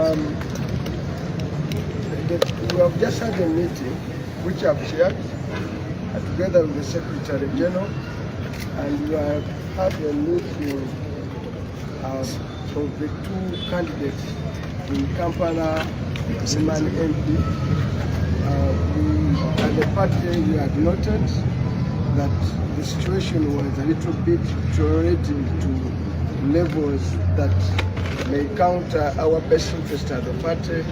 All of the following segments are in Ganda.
We have just had a meeting which I've chaired together with the Secretary General, and we have had a meeting of the two candidates in Kampala, Women MP. At the party, we had noted that the situation was a little bit deteriorating to levels that may counter our best interest at the party.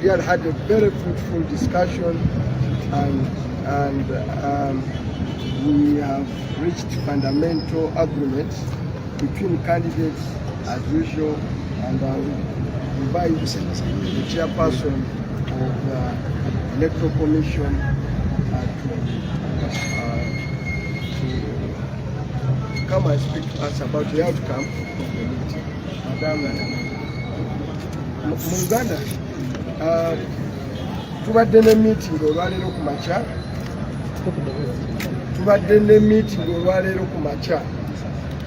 We had had a very fruitful discussion, and we have reached fundamental agreements between candidates as usual, and I invite the chairperson of the Electoral Commission to come and speak to us about the outcome of the meeting. Madam Munganda, tubadde ne meeting olwaleero ku makya. Tubadde ne meeting olwaleero ku makya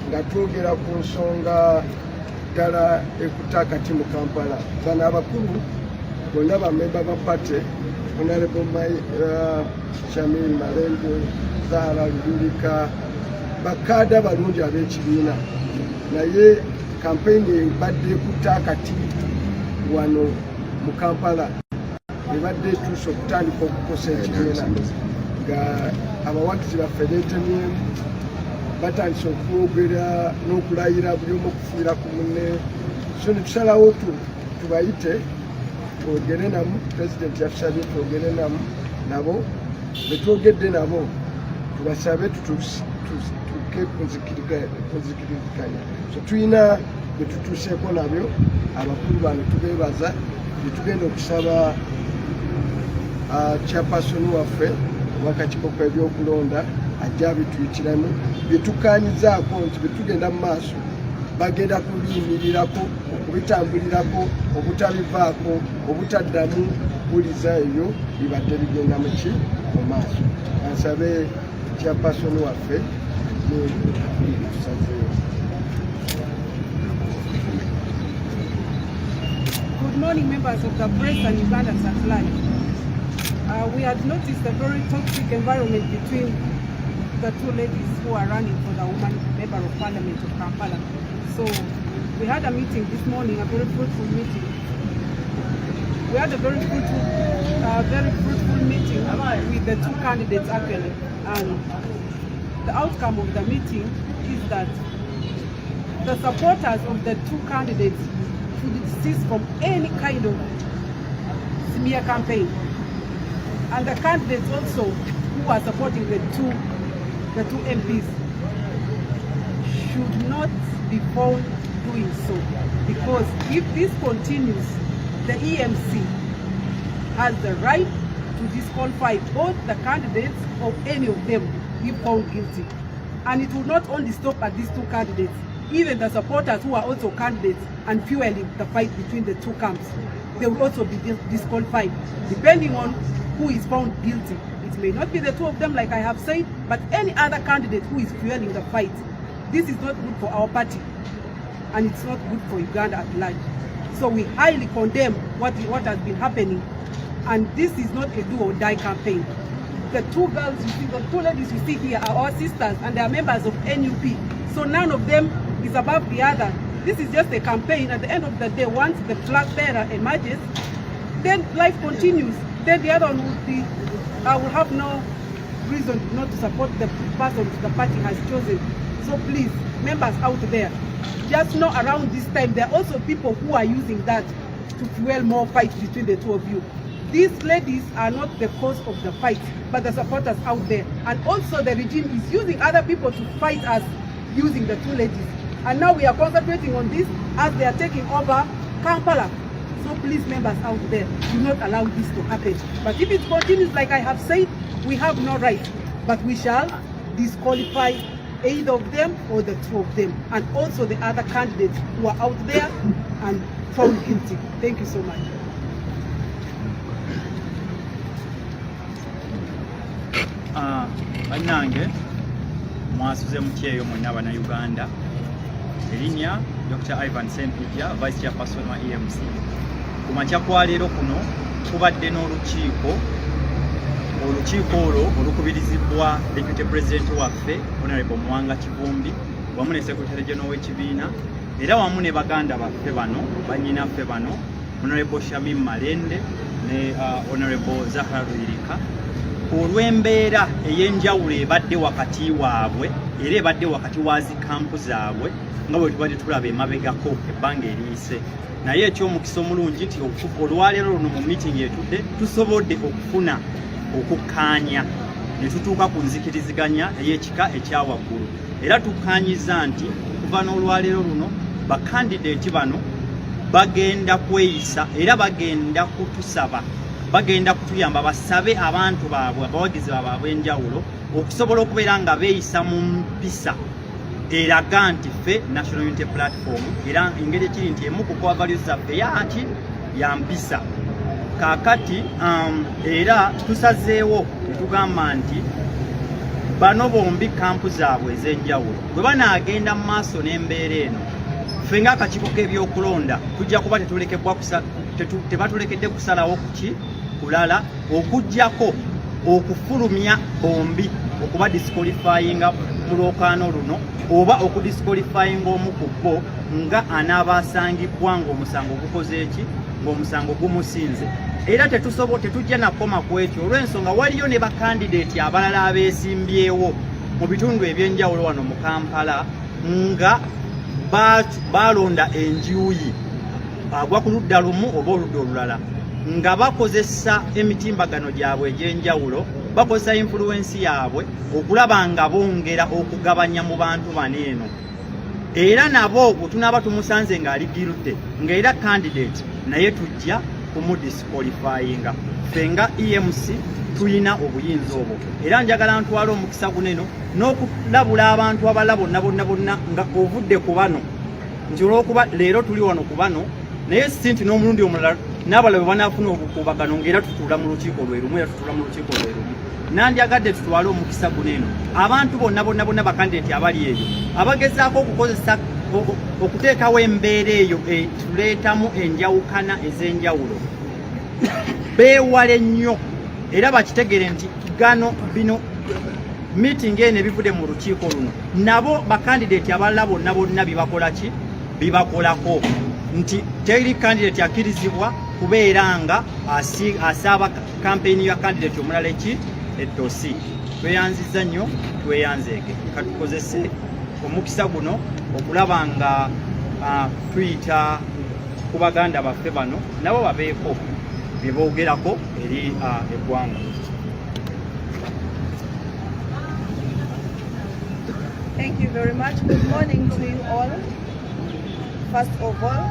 nga twogera ku nsonga ddala ekutte akati mu Kampala. Bano abakulu bonna bamemba ba party, Honorable Shamil Malembe, Zahara Lulika, bakaada balungi ab'ekibiina, naye kampeyini ebadde ekutte akati wano mu Kampala ebadde etuuse okutandika okukosa ekibiina nga abawagizi baffe beetemyemu batandise okwogera n'okulayira buli omu okufiira ku munne. So ne tusalawo tubayite twogere namu. Pulezidenti yatusabye twogere nabo, be twogedde nabo tubasabe tuke kunzikiriziganya. So tulina bye tutuuseeko nabyo, abakulu bano tubeebaza. Bye tugenda okusaba chairperson waffe w'akakiiko k'ebyokulonda ajja abituyitiramu, bye tukaanyizaako nti bye tugenda mu maaso bagenda kubiyimirirako, okubitambulirako, obutabivaako, obutaddamu kuwuliza ebyo bibadde bigenda mu maaso. Ansabe chairperson waffe tusazeeyo. Good morning, members of the press and Ugandans at large. We had noticed a very toxic environment between the two ladies who are running for the woman member of parliament of Kampala. So we had a meeting this morning, a very fruitful meeting. We had a very fruitful meeting with the two candidates actually, and the outcome of the meeting is that the supporters of the two candidates should desist from any kind of smear campaign, and the candidates also who are supporting the two MPs should not be found doing so, because if this continues, the EMC has the right to disqualify both the candidates or any of them if found guilty. And it will not only stop at these two candidates, even the supporters who are also candidates and fueling the fight between the two camps, they will also be disqualified, depending on who is found guilty. It may not be the two of them, like I have said, but any other candidate who is fueling the fight. This is not good for our party, and it's not good for Uganda at large. So we highly condemn what has been happening, and this is not a do or die campaign. The two girls you see, the two ladies you see here are our sisters, and they are members of NUP. So none of them is above the other. This is just a campaign. At the end of the day, once the flag bearer emerges, then life continues. Then the other one would be, will have no reason not to support the person the party has chosen. So please, members out there, just know around this time there are also people who are using that to fuel more fights between the two of you. These ladies are not the cause of the fight, but the supporters out there. And also the regime is using other people to fight us using the two ladies. And now we are concentrating on this as they are taking over Kampala. So please, members out there, do not allow this to happen. But if it continues, like I have said, we have no right, but we shall disqualify either of them or the two of them, and also the other candidates who are out there and found guilty. Thank you so much. Bannange mwasuze mutyeyo mwena Bannayuganda, erinnya Dr. Ivan Sempijja, Vice Chairperson wa EMC. Ku makya kwa leero kuno kubadde n'olukiiko olwo olukubirizibwa Deputy President waffe Honorable Mwanga Kivumbi wamu ne Secretary General w'ekibiina era wamu ne baganda baffe bano bannyinaffe bano Honorable Shamim Malende ne Honorable Zahra Luyirika olw'embeera ey'enjawulo ebadde wakati waabwe era ebadde wakati wa zikampu zaabwe nga bwe tubadde tulaba emabegako ebbanga eriyise naye eky'omukisa omulungi nti olwaleero luno mu meeting etudde tusobodde okufuna okukkaanya ne tutuuka ku nzikiriziganya ey'ekika ekyawaggulu era tukkaanyiza nti okuva n'olwaleero luno bakandideeti bano bagenda kweyisa era bagenda kutusaba bagenda kutuyamba basabe abantu baabwe abawagizi baabwe ab'enjawulo okusobola okubeera nga beeyisa mu mpisa eraga nti ffe National Unity Platform era engeri ekiri nti emu ku core values zaffe yaki ya mpisa kaakati era tusazeewo ne tugamba nti bano bombi kampu zaabwe ez'enjawulo bwe banaagenda mu maaso n'embeera eno ffe ng'akakiiko k'ebyokulonda tujja kuba tebatulekedde kusalawo kuki kulala okuggyako okufulumya bombi okuba disqualifyinga mu lwokaano luno oba okudisqualifyinga omu ku bo nga anaabasangibwa ng'omusango gukoze eki ng'omusango gumusinze era tetujja nakoma ku ekyo olw'ensonga waliyo ne bakandideeti abalala abeesimbyewo mu bitundu ebyenjawulo wano mu Kampala nga balonda enjuyi agwa ku ludda lumu oba oludda olulala nga bakozesa emitimbagano gyabwe egy'enjawulo bakozesa influence yaabwe okulaba nga bongera okugabanya mu bantu bano eno era nabo bwe tunaaba tumusanze ng'aligirudde ng'era candidate naye tujja kumudisqualifyinga ffe nga EMC tulina obuyinza obwo era njagala ntwala omukisa guneno n'okulabula abantu abalala bonna nga ovudde ku bano nti olw'okuba leero tuli wano ku bano naye si nti n'omulundi omulala n'abalala bwe banaafuna obukuubagano ng'era tutuula mu lukiiko lwerumu nandyagadde tutwale omukisa guneno abantu bonna bakandideeti abali eyo abagezaako okukozesa okuteekawo embeera eyo tuleetamu enjawukana ez'enjawulo beewale nnyo era bakitegere nti bino meeting eno ebivudde mu lukiiko luno nabo bakandideeti abalala bonna bibakolako nti teri candidate akkirizibwa kubeera nga asaaba kampeyini ya candidate omulala eddosi tweyanziza nnyo tweyanzeege katukozese omukisa guno okulaba nga tuyita ku baganda baffe bano nabo babeeko bye boogerako eri eggwanga. Thank you very much. Good morning to you all. First of all,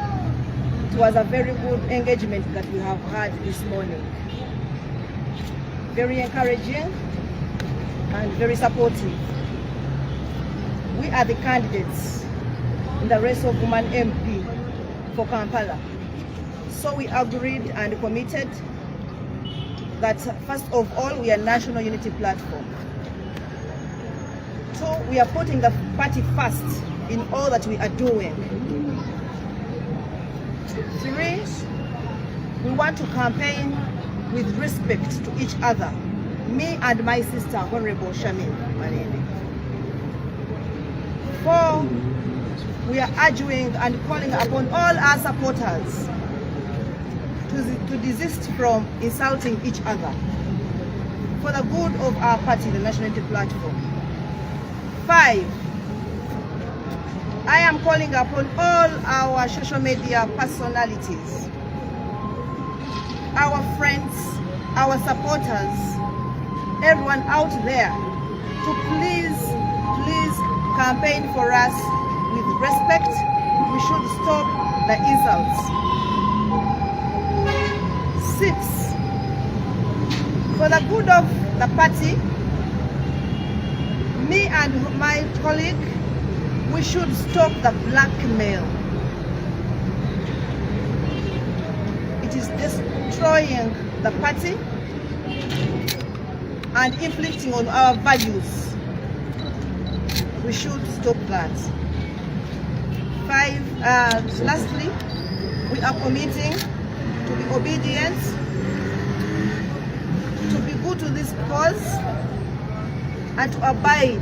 it was a very good engagement that we have had this morning. Very encouraging and very supportive. We are the candidates in the race of woman MP for Kampala. So we agreed and committed that first of all, we are National Unity Platform. So we are putting the party first in all that we are doing. 3, we want to campaign with respect to each other. Me and my sister, Honorable Shamim Malende. 4, we are urging and calling upon all our supporters to desist from insulting each other for the good of our party, the National Unity Platform. 5, I am calling upon all our social media personalities, our friends, our supporters, everyone out there to please campaign for us with respect. We should stop the insults. 6, for the good of the party, me and my colleague, we should stop the blackmail. It is destroying the party and inflicting on our values. We should stop that. 5, lastly, we are committing to be obedient, to be good to this cause, and to abide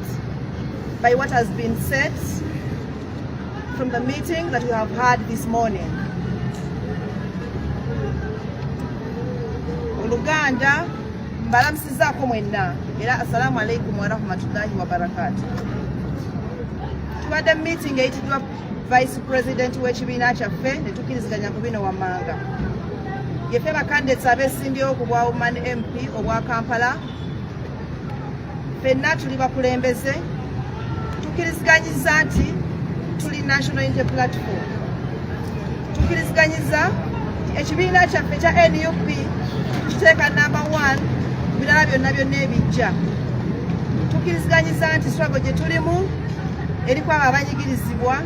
by what has been said from the meeting that we have had this morning. Oluganda mbalamusizaako mwenna era assalamu alaikum wa rahmatullahi wa barakatuh. Tubadde meeting eyitiddwa Vice President w'ekibiina kyaffe ne tukkiriziganya ku bino wammanga. Yeffe bakandidates abeesimbyewo ku bwa Woman MP obwa Kampala, ffenna tuli bakulembeze, tukkiriziganyiza nti tuli National Unity Platform. Tukkiriziganyiza nti ekibiina kyaffe kya NUP tukiteeka number 1 birala byonna byonna ebijja. Tukkiriziganyiza nti struggle gye tulimu eriko abo abanyigirizibwa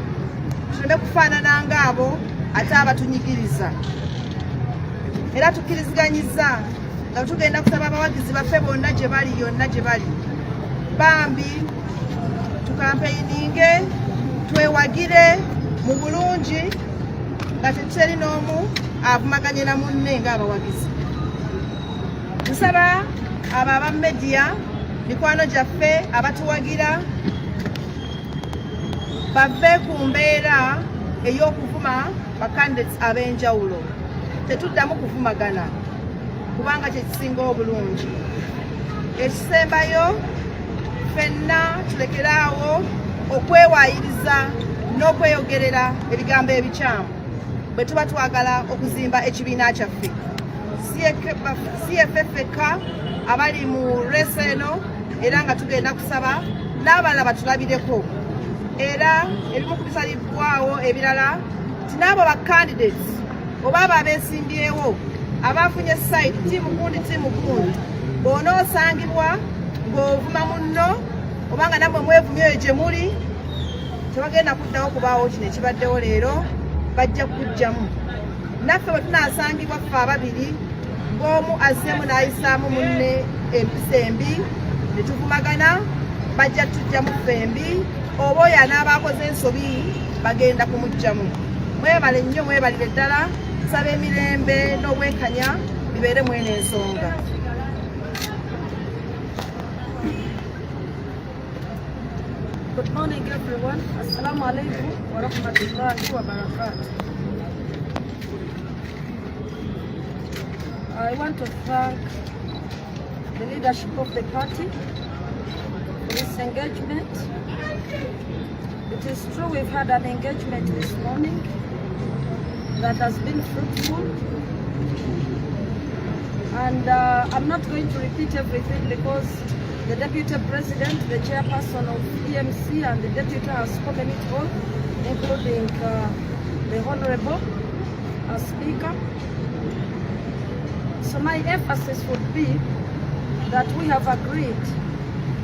tuleme kufaanana ng'abo ate abatunyigiriza. Era tukkiriziganyiza nga tugenda kusaba abawagizi baffe bonna gye bali yonna gye bali bambi tukampeininge twewagire mu bulungi nga tetuteri n'omu avumaganye na munne ng'abawagizi. Nsaba abo aba media mikwano gyaffe abatuwagira bave ku mbeera ey'okuvuma bacandidates ab'enjawulo. Tetuddamu kuvumagana kubanga kye kisinga obulungi. Ekisembayo ffenna tulekeraawo okwewaayiriza n'okweyogerera ebigambo ebikyamu bwe tuba twagala okuzimba ekibiina kyaffe. Si yaffe ffekka abali mu reesi eno era nga tugenda kusaba n'abalala batulabireko. Era ebimu ku bisalibwawo ebirala ti n'abo bacandidates oba abo abeesimbyewo abafunye side tiimu gundi bw'onoosangibwa ng'ovuma munno oba nga nammwe mwevumye eyo gye muli, tebagenda kuddawo kubaawo kino ekibaddewo leero, bajja kujjamu. Naffe bwe tunaasangibwa ffe ababiri ng'omu azzeemu n'ayisaamu munne empisa embi ne tuvumagana, bajja tujjamu fembi, oba oyo anaabakoze ensobi bagenda kumujjamu. Mwebale nnyo, mwebalire ddala. Nsaba emirembe n'obwekanya bibeere mwene ensonga. Good morning everyone. Assalamu alaikum wa rahmatullahi wa barakatuh. I want to thank the leadership of the party for this engagement. It is true we've had an engagement this morning that has been fruitful, and I'm not going to repeat everything because the Deputy President, the Chairperson of EMC, and the Deputy has spoken it all, including the Honorable Speaker. So my emphasis would be that we have agreed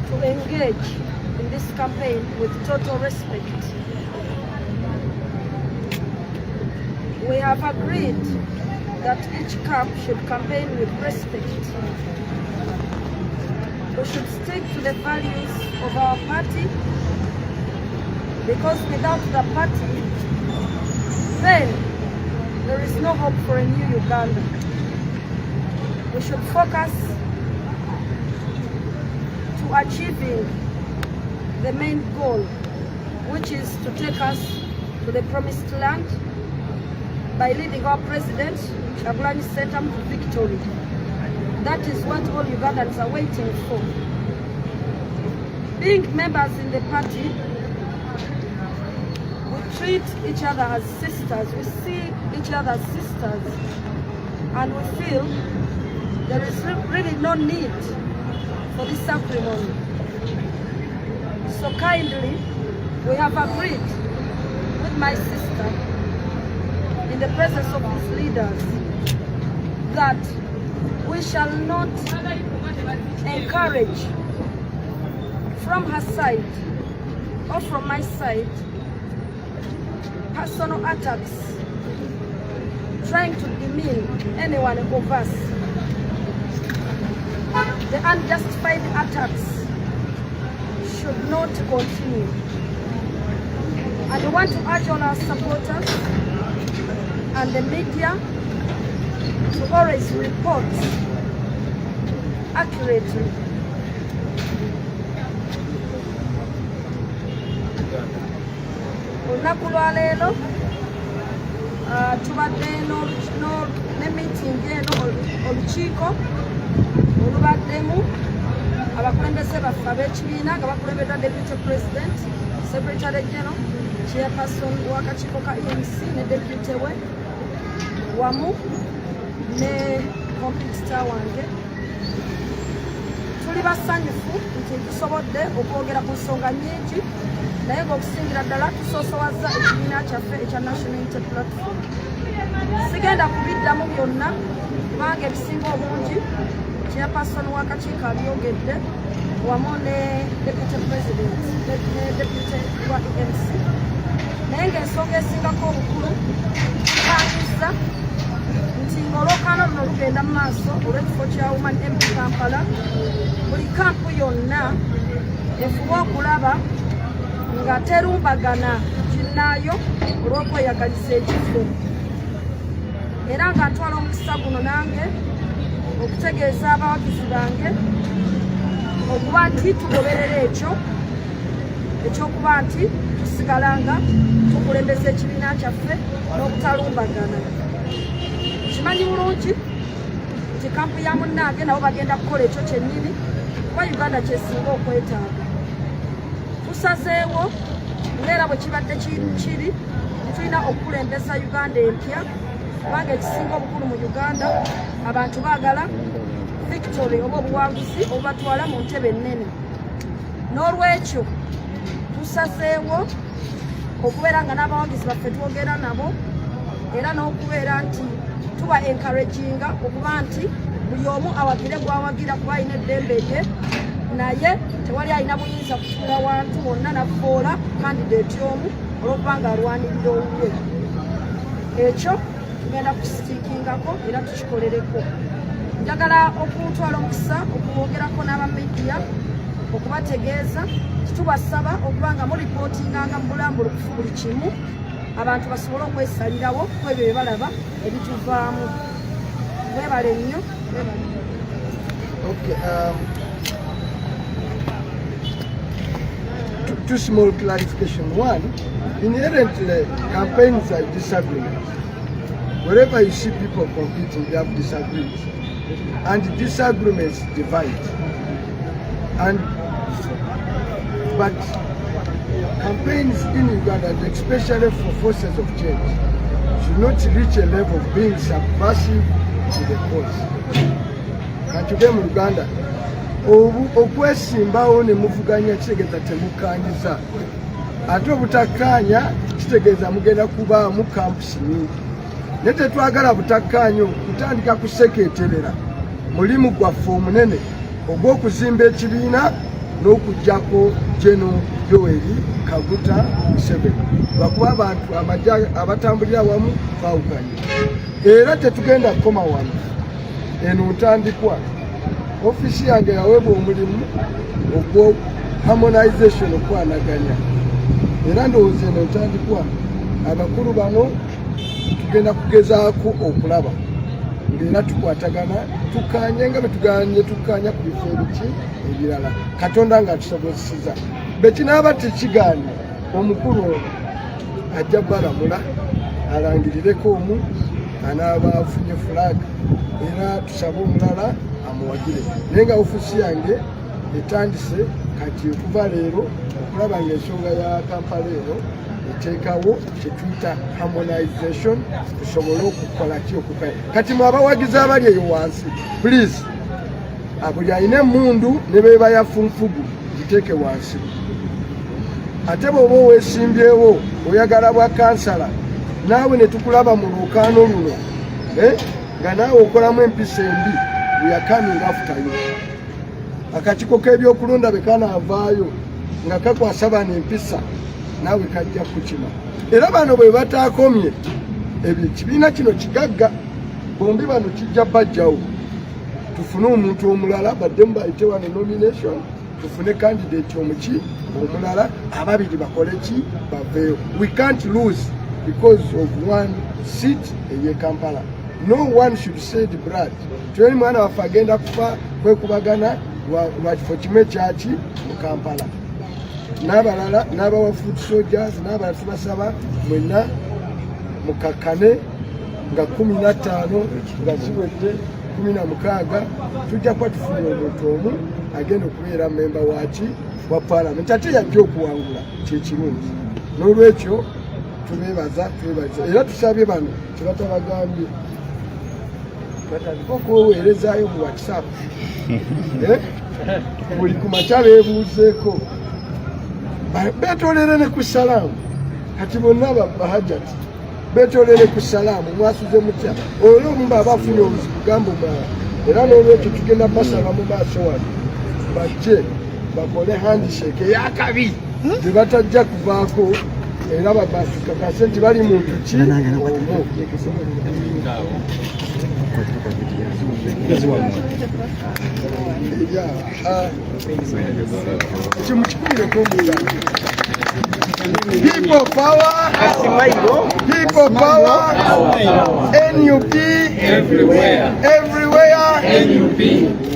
to engage in this campaign with total respect. We have agreed that each camp should campaign with respect. We should stick to the values of our party, because without the party, then there is no hope for a new Uganda. We should focus to achieving the main goal, which is to take us to the promised land by leading our President, Kyagulanyi Ssentamu, to victory. That is what all Ugandans are waiting for. Being members in the party, we treat each other as sisters. We see each other as sisters, and we feel there is really no need for this ceremony. So kindly, we have agreed with my sister in the presence of these leaders that we shall not encourage from her side or from my side personal attacks trying to demean anyone of us. The unjustified attacks should not continue. And we want to urge all our supporters and the media to always report accurately. Olunaku lwa leero tubadde ne meeting eno olukiiko olubaddemu abakulembeze baffe ab'ekibiina nga bakulembeddwa Deputy President, Secretary General, Chairperson w'akakiiko ka EMC ne Deputy we wamu ne competitor wange. Tuli basanyufu nti tusobodde okwogera ku nsonga nnyingi naye ng'okusingira ddala tusoosowaza ekibiina kyaffe ekya National Unity Platform. Sigenda kubiddamu byonna kubanga ebisinga obungi Chairperson w'akakiiko abyogedde wamu ne Deputy President ne Deputy wa EMC. Naye ng'ensonga esingako obukulu tupangiza nti ng'olwokaano luno lugenda mu maaso olw'ekifo kya Women MP Kampala, buli kampu yonna efube okulaba nga terumbagana kinnaayo olw'okweyagaliza ekifo. Era nga ntwala omukisa guno nange okutegeeza abawagizi bange okuba nti tugoberera ekyo ekyokuba nti tusigalanga tukulembeza ekibiina kyaffe n'obutalumbagana. Kimanyi bulungi nti kampu ya munnange nabo bagenda kukola ekyo kyennyini kuba Uganda kyesinga okwetaaga. Tusazeewo ng'era bwe kibadde kiri tulina okukulembeza Uganda empya kubanga ekisinga obukulu mu Uganda abantu baagala victory oba obuwanguzi obubatwala mu ntebe ennene. N'olwekyo tusazeewo okubeera nga n'abawagizi baffe twogera nabo era n'okubeera nti tuba encouraginga okuba nti buli omu awagire gw'awagira kuba alina eddembe lye, naye tewali alina buyinza kutuula wantu wonna navoola candidate omu olw'okuba nga alwanirira owuwe. Ekyo tugenda kusitiikingako era tukikolereko. Njagala okutwala omukisa okubogerako n'abamidiya okubategeeza titubasaba okuba nga mulipootinganga mu bulambulukufu buli kimu abantu basobole okwesalirawo ku ebyo bye balaba ebituvaamu. Mwebale nnyo. Okay, two small clarification. One, inherently campaigns are disagreements. Wherever you see people competing, they have disagreements. And disagreements divide. But campaigns in Uganda, especially for forces of change, should not reach a level of being subversive to the cause. Katuge mu Uganda, okwesimbawo ne muvuganya kitegeeza temukanyiza. Ate obutakkaanya kitegeeza mugenda kubaamu kampusi nyingi. Naye tetwagala butakkaanya kutandika kusekeeterera mulimu gwaffe omunene ogw'okuzimba ekibiina n'okuggyako General Yoweri Kaguta Museveni. Lwakuba abantu amajja abatambulira wamu baawukanye. Era tetugenda kukoma wano. Eno ntandikwa. Ofisi yange yaweebwa omulimu ogwo harmonization okwanaganya. Era ndowooza eno ntandikwa abakulu bano tugenda kugezaako okulaba ng'era tukwatagana tukkaanye nga bwe tuganye tukkaanya ku bifo ebiki ebirala Katonda nga tusobozeseza. Bekinaaba tekigaanye omukulu ono ajja balamula alangirireko omu anaaba afunye fulaga era tusabe omulala amuwagire. Naye nga ofiisi yange etandise kati okuva leero okulaba ng'ensonga ya Kampala eno eteekawo kyetuyita harmonization tusobole okukola ki okukaya. Kati mwe abawagizi abali eyo wansi please buli alina emmundu ne beeba yafunfugu giteeke wansi. Ate bw'oba oweesimbyewo oyagala bwa kansala naawe ne tukulaba mu lwokaano luno nga naawe okolamu empisa embi we are coming after you. Akakiiko k'ebyokulonda bwe kanaavaayo nga kakwasa bano empisa naawe kajja kukima. Era bano bwe bataakomye ekibiina kino kigagga bombi bano kijja bajjawo tufune omuntu omulala badde mubayite wano nomination tufune candidate omuki omulala ababiri bakole ki baveeyo. We can't lose because of one seat eye Kampala. No one should shed blood. Tuli mwana waffe agenda kufa kwekubagana lwa kifo kimu ekyaki mu Kampala. N'abalala n'abawa foot soldiers n'abalala tubasaba mwenna mukakkane nga 15 nga ziwedde 16 tujja kuba tufunye omuntu omu agenda okubeera memba waki wa parliament ate yajja okuwangula kyekirungi. N'olwekyo tubeebaza era tusabye bano kyebatabagambye batandika okweweerezaayo mu WhatsApp buli ku makya beebuuzeeko beetoolere ne ku salaamu kati bonna bahajati beetoolere ku salaamu mwasuze mutya olwo omu baba afunye obuzibu gamba omulala era n'olwekyo tugenda basaba mu maaso wano bajje bakole handshake eyakabi gye batajja kuvaako era batukakase nti bali muntu ki omu. People power, people power, NUP everywhere, NUP.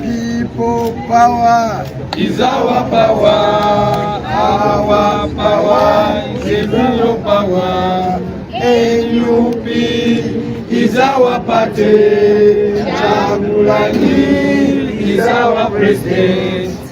People power is our power is real power. NUP is our party, Kyagulanyi is our president.